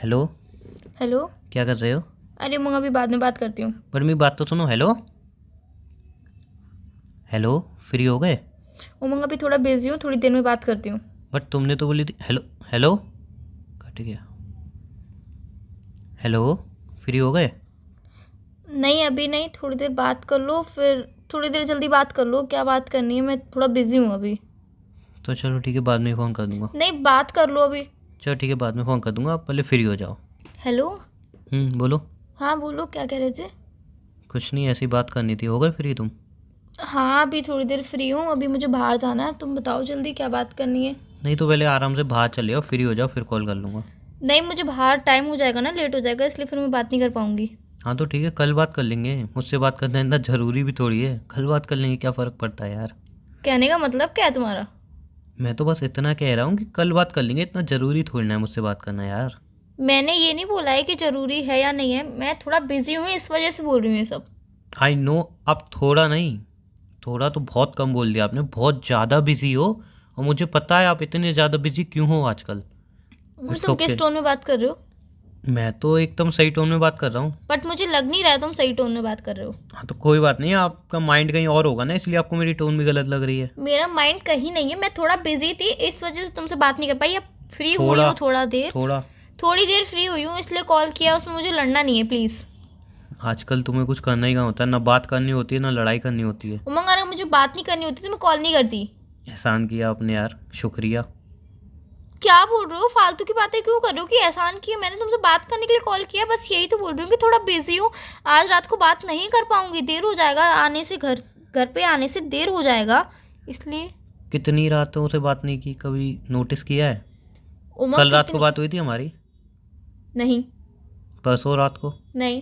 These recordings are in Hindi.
हेलो। हेलो। क्या कर रहे हो? अरे मैं अभी बाद में बात करती हूँ। पर मेरी बात तो सुनो। Hello hello. फ्री हो गए? उमंग अभी थोड़ा बिजी हूँ, थोड़ी देर में बात करती हूँ। बट तुमने तो बोली थी हेलो। हेलो कट गया। हेलो। फ्री हो गए? नहीं अभी नहीं, थोड़ी देर बात कर लो, फिर थोड़ी देर जल्दी बात कर लो। क्या बात करनी है? मैं थोड़ा बिजी हूँ अभी। तो चलो ठीक है, बाद में फ़ोन कर दूंगा। नहीं बात कर लो अभी। चलो ठीक है, बाद में फ़ोन कर दूंगा, आप पहले फ्री हो जाओ। हेलो। बोलो। हाँ बोलो, क्या कह रहे थे? कुछ नहीं, ऐसी बात करनी थी। हो गए फ्री तुम? हाँ अभी थोड़ी देर फ्री हूँ, अभी मुझे बाहर जाना है। तुम बताओ जल्दी क्या बात करनी है। नहीं तो पहले आराम से बाहर चले जाओ, फ्री हो जाओ, फिर कॉल कर लूँगा। नहीं मुझे बाहर टाइम हो जाएगा ना, लेट हो जाएगा, इसलिए फिर मैं बात नहीं कर पाऊंगी। हाँ तो ठीक है, कल बात कर लेंगे। मुझसे बात करना इतना ज़रूरी भी थोड़ी है। कल बात कर लेंगे, क्या फ़र्क पड़ता है यार। कहने का मतलब क्या है तुम्हारा? मैं तो बस इतना कह रहा हूँ कि कल बात कर लेंगे, इतना ज़रूरी थोड़ी ना है मुझसे बात करना यार। मैंने ये नहीं बोला है कि ज़रूरी है या नहीं है, मैं थोड़ा बिजी हूँ इस वजह से बोल रही हूँ ये सब। I know. अब थोड़ा नहीं, थोड़ा तो बहुत कम बोल दिया आपने। बहुत ज़्यादा बिजी हो, और मुझे पता है आप इतने ज़्यादा बिजी क्यों हो आजकल। इट्स तुम ओके। किस टोन में बात कर रहे हो? मैं तो एकदम सही टोन में बात कर रहा हूँ। बट मुझे लग नहीं रहा है तुम सही टोन में बात कर रहे हो। हाँ तो कोई बात नहीं, आपका माइंड कहीं और होगा ना, इसलिए आपको मेरी टोन भी गलत लग रही है। मेरा माइंड कहीं नहीं है, मैं थोड़ा बिजी थी इस वजह से तुमसे बात नहीं कर पाई। अब फ्री हुई थोड़ा हूँ थोड़ा देर, थोड़ा थोड़ी देर फ्री हुई हूँ इसलिए कॉल किया। उसमें मुझे लड़ना नहीं है प्लीज़। आजकल तुम्हें कुछ करना ही कहाँ होता है, ना बात करनी होती है ना लड़ाई करनी होती है। उमंग अगर मुझे बात नहीं करनी होती तो मैं कॉल नहीं करती। एहसान किया आपने यार, शुक्रिया। क्या बोल रहे हो? फालतू की बातें क्यों कर रहे हो कि एहसान किया? मैंने तुमसे बात करने के लिए कॉल किया, बस यही तो बोल रही हूँ कि थोड़ा बिजी हूँ। आज रात को बात नहीं कर पाऊंगी, देर हो जाएगा आने से, घर घर पे आने से देर हो जाएगा इसलिए। कितनी रातों से बात नहीं की, कभी नोटिस किया है? उमंग कल रात को कितनी? बात हुई थी हमारी। नहीं। परसों रात को। नहीं।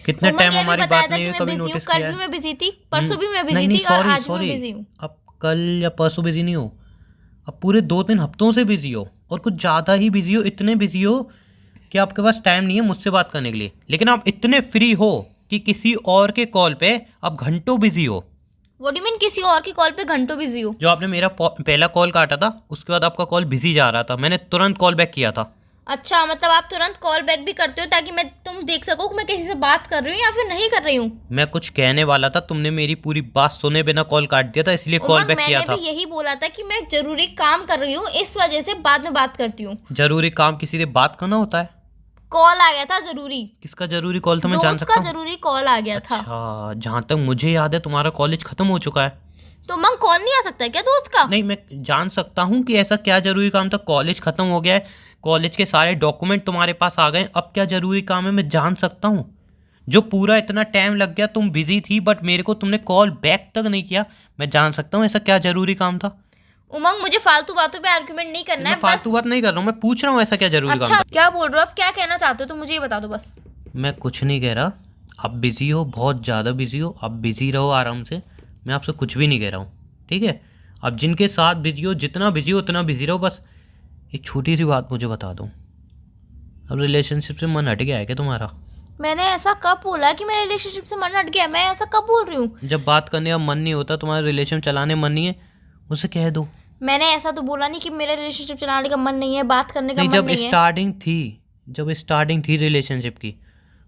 कितने उमंग टाइम ये भी हमारी बताया बात था नहीं कि हुई, मैं कभी बिजी हूँ, नोटिस कल किया भी है? मैं बिजी थी, परसों भी मैं बिजी नहीं नहीं, थी और सॉरी आज भी मैं सॉरी। बिजी हूँ। अब कल या परसों बिजी नहीं हो, अब पूरे 2-3 हफ्तों से बिजी हो, और कुछ ज़्यादा ही बिजी हो। इतने बिजी हो कि आपके पास टाइम नहीं है मुझसे बात करने के लिए, लेकिन आप इतने फ्री हो कि किसी और के कॉल पे आप घंटों बिजी हो। व्हाट डू मीन किसी और की कॉल पे घंटों बिजी हो? जो आपने मेरा पहला कॉल काटा था, उसके बाद आपका कॉल बिजी जा रहा था, मैंने तुरंत कॉल बैक किया था। अच्छा मतलब आप तुरंत कॉल बैक भी करते हो ताकि मैं तुम देख सको कि मैं किसी से बात कर रही हूँ या फिर नहीं कर रही हूँ? मैं कुछ कहने वाला था, तुमने मेरी पूरी बात सुने बिना कॉल काट दिया था, इसलिए कॉल उमंग बैक किया मैंने भी था। यही बोला था कि मैं जरूरी काम कर रही हूँ, इस वजह से बाद में बात करती हूँ। जरूरी काम किसी से बात करना होता है? कॉल आ गया था जरूरी। किसका जरूरी कॉल था, मैं जान दोस्त का सकता हूँ? जरूरी कॉल आ गया था। अच्छा, जहाँ तक मुझे याद है तुम्हारा कॉलेज खत्म हो चुका है। तो उमंग कॉल नहीं आ सकता है क्या दोस्त का? नहीं, मैं जान सकता हूँ कि ऐसा क्या जरूरी काम था। कॉलेज खत्म हो गया है, कॉलेज के सारे डॉक्यूमेंट तुम्हारे पास आ गए, अब क्या जरूरी काम है मैं जान सकता हूँ। जो पूरा इतना टाइम लग गया, तुम बिजी थी बट मेरे को तुमने कॉल बैक तक नहीं किया, मैं जान सकता हूँ ऐसा क्या जरूरी काम था। उमंग मुझे फालतू बातों पे आर्गुमेंट नहीं करना मैं है बस। फालतू बात नहीं कर रहा हूँ, मैं पूछ रहा हूँ ऐसा क्या जरूरी काम अच्छा था। क्या बोल रहे हो? अब क्या कहना चाहते हो तो मुझे ये बता दो बस। मैं कुछ नहीं कह रहा। आप बिजी हो, बहुत ज़्यादा बिजी हो, आप बिजी रहो आराम से। मैं आपसे कुछ भी नहीं कह रहा हूँ, ठीक है? आप जिनके साथ बिजी हो, जितना बिजी हो उतना बिजी रहो। बस एक छोटी सी बात मुझे बता दो, अब रिलेशनशिप से मन हट गया है क्या तुम्हारा? मैंने ऐसा कब बोला कि मेरे रिलेशनशिप से मन हट गया? मैं ऐसा कब बोल रही हूँ? जब बात करने का मन नहीं होता, तुम्हारा रिलेशन चलाने मन नहीं है, उसे कह दो। मैंने ऐसा तो बोला नहीं कि मेरा रिलेशनशिप चलाने का मन नहीं है, बात करने का नहीं, मन जब नहीं है। स्टार्टिंग थी, जब स्टार्टिंग थी रिलेशनशिप की,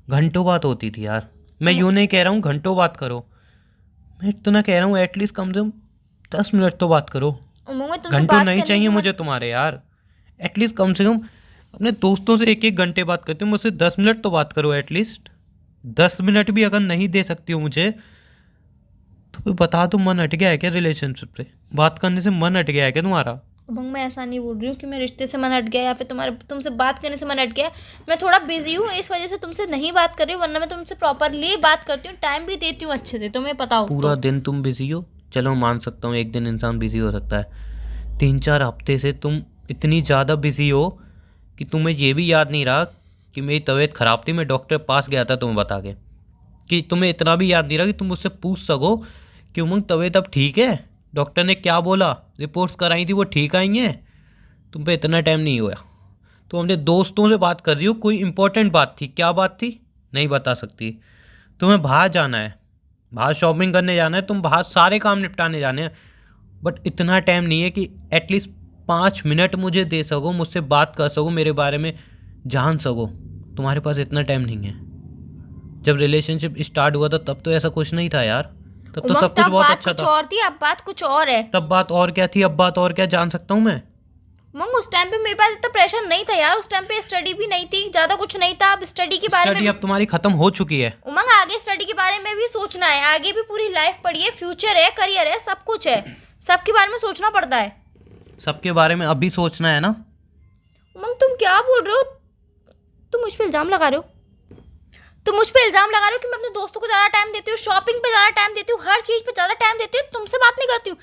घंटों बात होती थी यार। मैं यूँ नहीं कह रहा हूँ घंटों बात करो, मैं इतना कह रहा हूँ एटलीस्ट कम से कम 10 मिनट तो बात करो। उमंग में तुमसे घंटों बात नहीं करने चाहिए की मन। मुझे तुम्हारे यार। एटलीस्ट कम से कम अपने दोस्तों से 1-1 घंटे बात करते हो, मुझसे 10 मिनट तो बात करो एटलीस्ट। 10 मिनट भी अगर नहीं दे सकती हो मुझे, तो फिर बता दो मन हट गया है क्या रिलेशनशिप से? बात करने से मन हट गया है क्या तुम्हारा? उमंग मैं ऐसा नहीं बोल रही हूँ कि मेरे रिश्ते से मन हट गया या फिर तुम्हारे तुमसे बात करने से मन हट गया। मैं थोड़ा बिजी हूँ इस वजह से तुमसे नहीं बात कर रही हूँ, वरना मैं तुमसे प्रॉपरली बात करती हूँ, टाइम भी देती हूँ अच्छे से, तुम्हें पता हो पूरा तो। दिन तुम बिजी हो, चलो मान सकता हूँ, एक दिन इंसान बिजी हो सकता है। 3-4 हफ्ते से तुम इतनी ज़्यादा बिजी हो कि तुम्हें ये भी याद नहीं रहा कि मेरी तबीयत ख़राब थी, मैं डॉक्टर के पास गया था तुम्हें बता के। कि तुम्हें इतना भी याद नहीं रहा कि तुम मुझसे पूछ सको कि उमंग तबीयत अब ठीक है, डॉक्टर ने क्या बोला, रिपोर्ट्स कराई थी वो ठीक आई हैं। तुम पे इतना टाइम नहीं हुआ। तो अपने दोस्तों से बात कर रही हो, कोई इंपॉर्टेंट बात थी? क्या बात थी? नहीं बता सकती। तुम्हें बाहर जाना है, बाहर शॉपिंग करने जाना है, तुम बाहर सारे काम निपटाने जाने हैं, बट इतना टाइम नहीं है कि एटलीस्ट 5 मिनट मुझे दे सको, मुझसे बात कर सको मेरे बारे में, जान सको, तुम्हारे पास इतना टाइम नहीं है। जब रिलेशनशिप स्टार्ट हुआ था तब तो ऐसा कुछ नहीं था यार, तब तो सब कुछ बहुत अच्छा कुछ था। और थी, अब बात कुछ और है। तब बात और क्या थी, अब बात और क्या, जान सकता हूँ मैं? उमंग उस टाइम पे मेरे पास इतना प्रेशर नहीं था यार, उस टाइम पे स्टडी भी नहीं थी, ज्यादा कुछ नहीं था। अब स्टडी के बारे स्टडी में अब तुम्हारी खत्म हो चुकी है। उमंग आगे स्टडी के बारे में भी सोचना है, आगे भी पूरी लाइफ पड़ी है, फ्यूचर है, करियर है, सब कुछ है, सबके बारे में सोचना पड़ता है। सबके बारे में अभी सोचना है ना? उमंग तुम क्या बोल रहे हो? तुम मुझ पे इल्जाम लगा रहे हो, तुम मुझ पे इल्जाम लगा रहे हो कि मैं अपने दोस्तों को ज़्यादा टाइम देती हूँ, शॉपिंग पे ज़्यादा टाइम देती हूँ, हर चीज़ पे ज़्यादा टाइम देती हूँ, तुमसे बात नहीं करती हूँ।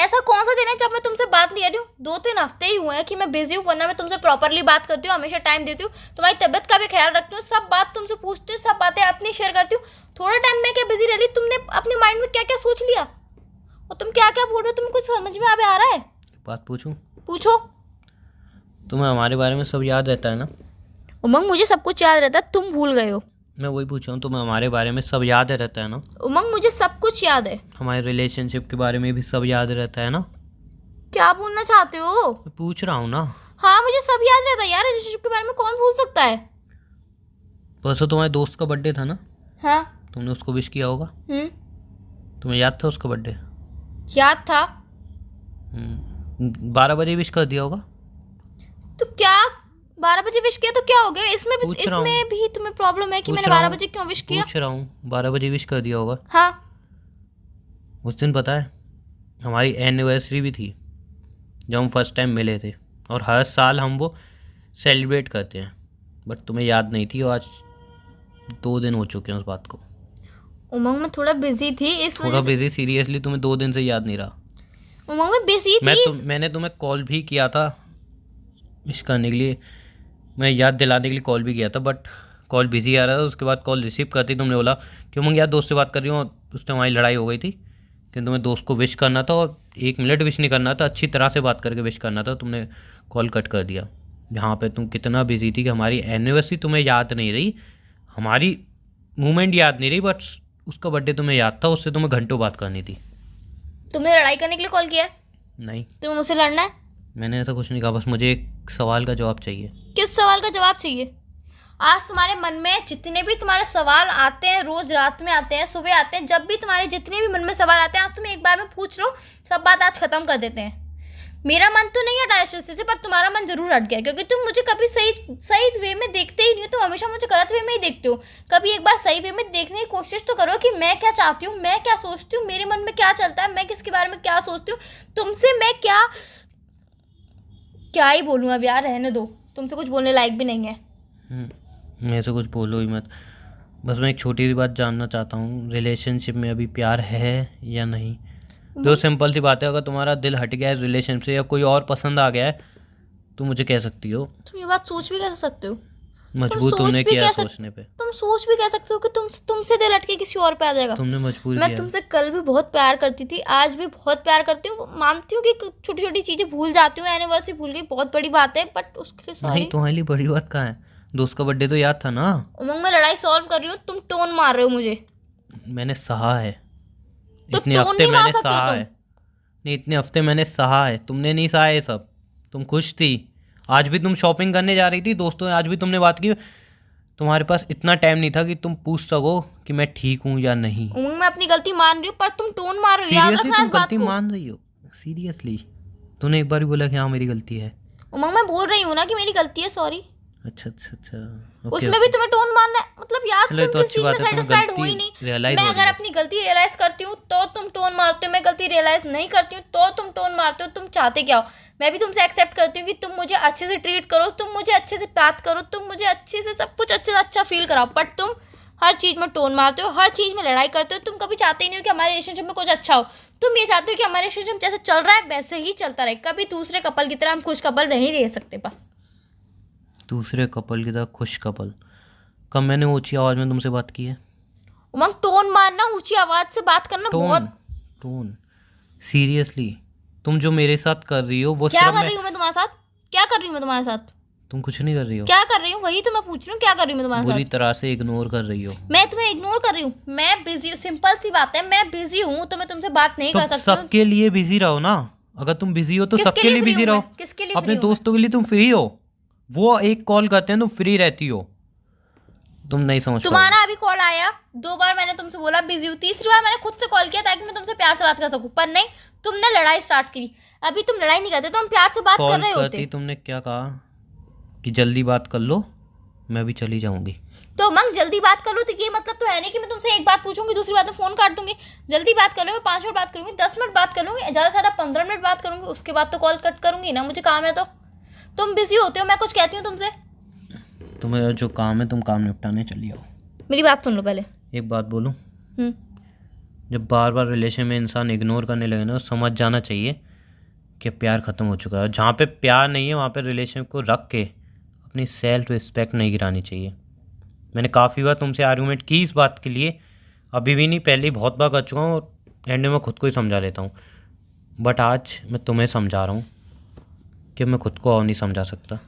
ऐसा कौन सा दिन है जब मैं तुमसे बात नहीं कर रही हूँ? 2-3 हफ्ते ही हुए हैं कि मैं बिजी हूँ, वरना मैं तुमसे प्रॉपरली बात करती हूँ, हमेशा टाइम देती हूँ, तुम्हारी तबियत का भी ख्याल रखती हूँ, सब बात तुमसे पूछती हूँ, सब बातें अपनी शेयर करती हूँ। थोड़ा टाइम में क्या बिजी रह रही? तुमने अपने माइंड में क्या क्या सोच लिया और तुम क्या क्या बोल रहे हो? तुम्हें कुछ समझ में आ रहा है? बात पूछूं? पूछो। तुम्हें हमारे बारे में सब याद रहता है ना? उमंग मुझे सब कुछ याद रहता है, तुम भूल गए हो। मैं वही पूछ रहा हूँ, तुम्हें हमारे बारे में सब याद रहता है ना? उमंग मुझे सब कुछ याद है। हमारे रिलेशनशिप के बारे में भी सब याद रहता है ना? क्या बोलना चाहते हो? मैं पूछ रहा हूँ ना। हाँ मुझे सब याद रहता है यार, रिलेशनशिप के बारे में कौन भूल सकता है? परसों तुम्हारे दोस्त का बर्थडे था ना? हाँ। तुमने उसको विश किया होगा। तुम्हें याद था उसका बर्थडे? याद था। 12 बजे विश कर दिया होगा। तो क्या 12 बजे विश किया तो क्या हो गया? इसमें पूछ रहा हूँ। भी तुम्हें प्रॉब्लम है कि पूछ मैंने रहा 12 हूँ। बजे क्यों विश किया? पूछ रहा हूँ, 12 बजे विश कर दिया होगा। हाँ। उस दिन पता है हमारी एनिवर्सरी भी थी जब हम फर्स्ट टाइम मिले थे, और हर साल हम वो सेलिब्रेट करते हैं, बट तुम्हें याद नहीं थी, और आज 2 दिन हो चुके हैं उस बात को। उमंग मैं थोड़ा बिजी थी इस थोड़ा वजह से। बिजी? सीरियसली तुम्हें 2 दिन से याद नहीं रहा? उमंग मैं बिजी थी। मैंने तुम्हें कॉल भी किया था विश करने के लिए, मैं याद दिलाने के लिए कॉल भी किया था, बट कॉल बिजी आ रहा था। उसके बाद कॉल रिसीव करती तुमने बोला कि उमंग यार दोस्त से बात कर रही हूँ, उस टाइम हमारी लड़ाई हो गई थी कि तुम्हें दोस्त को विश करना था, और 1 मिनट विश नहीं करना था, अच्छी तरह से बात करके विश करना था। तुमने कॉल कट कर दिया। यहाँ पे तुम कितना बिजी थी कि हमारी एनिवर्सरी तुम्हें याद नहीं रही, हमारी मूवमेंट याद नहीं रही, बट उसका बर्थडे तुम्हें याद था, उससे तुम्हें घंटों बात करनी थी। तुमने लड़ाई करने के लिए कॉल किया है? नहीं, तुम्हें मुझसे लड़ना है? मैंने ऐसा कुछ नहीं कहा, बस मुझे एक सवाल का जवाब चाहिए। किस सवाल का जवाब चाहिए? आज तुम्हारे मन में जितने भी तुम्हारे सवाल आते हैं, रोज रात में आते हैं, सुबह आते हैं, जब भी तुम्हारे जितने भी मन में सवाल आते हैं, आज तुम एक बार में पूछ लो, सब बात आज खत्म कर देते हैं। मेरा मन तो नहीं हटा इस रिश्ते से, पर तुम्हारा मन जरूर हट गया, क्योंकि तुम मुझे कभी सही वे में देखते ही नहीं हो, तुम हमेशा मुझे गलत वे में ही देखते हो। कभी एक बार सही वे में देखने की कोशिश तो करो कि मैं क्या चाहती हूँ, मैं क्या सोचती हूँ, मेरे मन में क्या चलता है, मैं किसके बारे में क्या सोचती हूँ, तुमसे मैं क्या ही बोलूँ अब यार, रहने दो, तुमसे कुछ बोलने लायक भी नहीं है। मेरे से कुछ बोलो ही मत, बस मैं एक छोटी सी बात जानना चाहता हूँ, रिलेशनशिप में अभी प्यार है या नहीं? जो सिंपल सी बात है, अगर तुम्हारा दिल हट गया है रिलेशनशिप से या कोई और पसंद आ गया है तो मुझे कह सकती हो। तुम ये बात सोच भी कैसे सकते हो? मजबूर तुमने किया सोचने पे। तुम सोच भी कह सकते हो कि तुमसे दिल हट के किसी और पे आ जाएगा? तुमने मजबूर मैं किया। तुमसे कल भी बहुत प्यार करती थी, आज भी बहुत प्यार करती हूँ, मानती हूँ कि छोटी छोटी चीजें भूल जाती हूँ, एनिवर्सरी भूल गई, बहुत बड़ी बात है, बट उसके लिए नहीं, सॉरी। तुम्हारे लिए बड़ी बात कहाँ है? दोस्त का बर्थडे तो याद था ना? उमंग मैं लड़ाई सॉल्व कर रही हूँ, तुम टोन मार रहे हो मुझे। मैंने सहा है, तो इतने टोन हफ्ते नहीं मार मैंने सकते हो सहा तुम। है। नहीं, इतने हफ्ते मैंने सहा है, तुमने नहीं सहा है सब। तुम खुश थी, आज भी तुम शॉपिंग करने जा रही थी दोस्तों, आज भी तुमने बात की। तुम्हारे पास इतना टाइम नहीं था कि तुम पूछ सको कि मैं ठीक हूँ या नहीं। उमंग मैं अपनी गलती मान रही हूँ, पर तुम टोन मार रहे हो, याद सीरियसली रखना तुम इस बात गलती को। मान रही हो? सीरियसली तूने एक बार भी बोला कि हाँ मेरी गलती है? उमंग मैं बोल रही हूँ ना कि मेरी गलती है, सॉरी। अच्छा अच्छा अच्छा, उसमें भी तुम्हें टोन मारना है, मतलब यार चलो, ये तुम तो किस अच्छी चीज में बात है, तुम्हें सेटिस्फाइड हो ही गलती नहीं। रियलाइज मैं हो अगर रही है। अपनी गलती रियलाइज करती हूँ तो तुम टोन मारते हो, मैं गलती रियलाइज नहीं करती हूँ तो तुम टोन मारते हो। तुम चाहते क्या हो? मैं भी तुमसे एक्सेप्ट करती हूँ कि तुम मुझे अच्छे से ट्रीट करो, तुम मुझे अच्छे से बात करो, तुम मुझे अच्छे से सब कुछ अच्छे से अच्छा फील कराओ, बट तुम हर चीज में टोन मारते हो, हर चीज में लड़ाई करते हो। तुम कभी चाहते ही नहीं हो कि हमारे रिलेशनशिप में कुछ अच्छा हो। तुम ये चाहते हो कि हमारे रिलेशनशिप जैसे चल रहा है वैसे ही चलता रहे, कभी दूसरे कपल की तरह हम खुश कपल नहीं रह सकते। बस दूसरे कपल की तरह खुश कपल? कब मैंने ऊंची आवाज में तुमसे बात की है? उमंग टोन मारना, ऊंची आवाज से बात करना टोन बहुत। टोन सीरियसली तुम जो मेरे साथ कर रही हो वो क्या सिर्फ कर रही हूँ मैं तुम्हारे साथ? क्या कर रही हूँ मैं तुम्हारे साथ? तुम कुछ नहीं कर रही हो, क्या कर रही हूँ वही तो मैं पूछ रही हूँ, क्या कर रही हूँ मैं तुम्हारे बुरी साथ? तरह से इग्नोर कर रही हो। मैं तुम्हें इग्नोर कर रही हूँ? मैं बिजी हूँ, सिंपल सी बात है, मैं बिजी हूँ तो मैं तुमसे बात नहीं तो कर सकती हूँ। सबके लिए बिजी रहो ना, अगर तुम बिजी हो तो किसके सबके लिए free बिजी हूँ रहो। मैं? किसके लिए अपने free हूँ मैं? दोस्तों के लिए तुम फ्री हो, वो एक कॉल करते हैं तुम फ्री रहती हो, तुम नहीं समझ पाओगे। तुम्हारा अभी कॉल आया, 2 बार मैंने तुमसे बोला बिजी हूँ, तीसरी बार मैंने खुद से कॉल किया ताकि मैं तुमसे प्यार से बात कर सकूं, पर नहीं, तुमने लड़ाई स्टार्ट की। अभी तुम लड़ाई नहीं करते तो हम प्यार से बात कर कॉल रहे करती होते। तुमने क्या कहा कि जल्दी बात कर लो, मैं भी चली जाऊंगी। तो मंग जल्दी बात कर लो, तो ये मतलब तो है नहीं कि मैं तुमसे एक बात पूछूंगी दूसरी बात में फोन काट दूंगी। जल्दी बात कर लो, मैं 5 मिनट बात करूंगी, 10 मिनट बात करूंगी, ज़्यादा से ज़्यादा 15 मिनट बात करूंगी, उसके बाद तो कॉल कट करूंगी ना, मुझे काम है तो। तुम बिजी होते हो, मैं कुछ कहती हूँ तुमसे। तुम्हें जो काम है तुम काम निपटाने चली आओ। मेरी बात सुन लो पहले। एक बात बोलूं, हम्म। जब बार बार रिलेशन में इंसान इग्नोर करने लगे ना, तो समझ जाना चाहिए कि प्यार ख़त्म हो चुका है। जहाँ पे प्यार नहीं है वहाँ पे रिलेशन को रख के अपनी सेल्फ रिस्पेक्ट नहीं गिरानी चाहिए। मैंने काफ़ी बार तुमसे आर्गूमेंट की इस बात के लिए, अभी भी नहीं, पहले ही बहुत बार कर चुका हूँ, और एंड में मैं खुद को ही समझा लेता हूँ। बट आज मैं तुम्हें समझा रहा हूँ कि मैं खुद को और नहीं समझा सकता।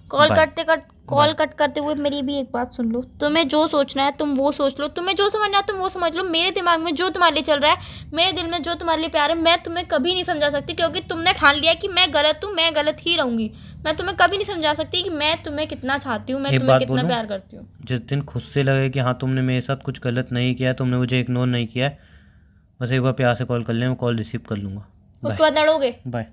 कॉल कट करते हुए मेरी भी एक बात सुन लो। तुम्हें जो सोचना है तुम वो सोच लो, तुम्हें जो समझना है तुम वो समझ लो। मेरे दिमाग में जो तुम्हारे लिए चल रहा है, मेरे दिल में जो तुम्हारे लिए प्यार है, मैं तुम्हें कभी नहीं समझा सकती, क्योंकि तुमने ठान लिया कि मैं गलत हूँ, मैं गलत ही रहूंगी। मैं तुम्हें कभी नहीं समझा सकती कि मैं तुम्हें कितना चाहती हूँ, मैं एक तुम्हें बात कितना बोलूं, प्यार करती हूँ। जिस दिन खुद से लगे कि हाँ तुमने मेरे साथ कुछ गलत नहीं किया है, तुमने मुझे इग्नोर नहीं किया है, बस एक बार प्यार से कॉल कर ले, मैं कॉल रिसीव कर लूँगा। उसके बाद लड़ोगे? बाय।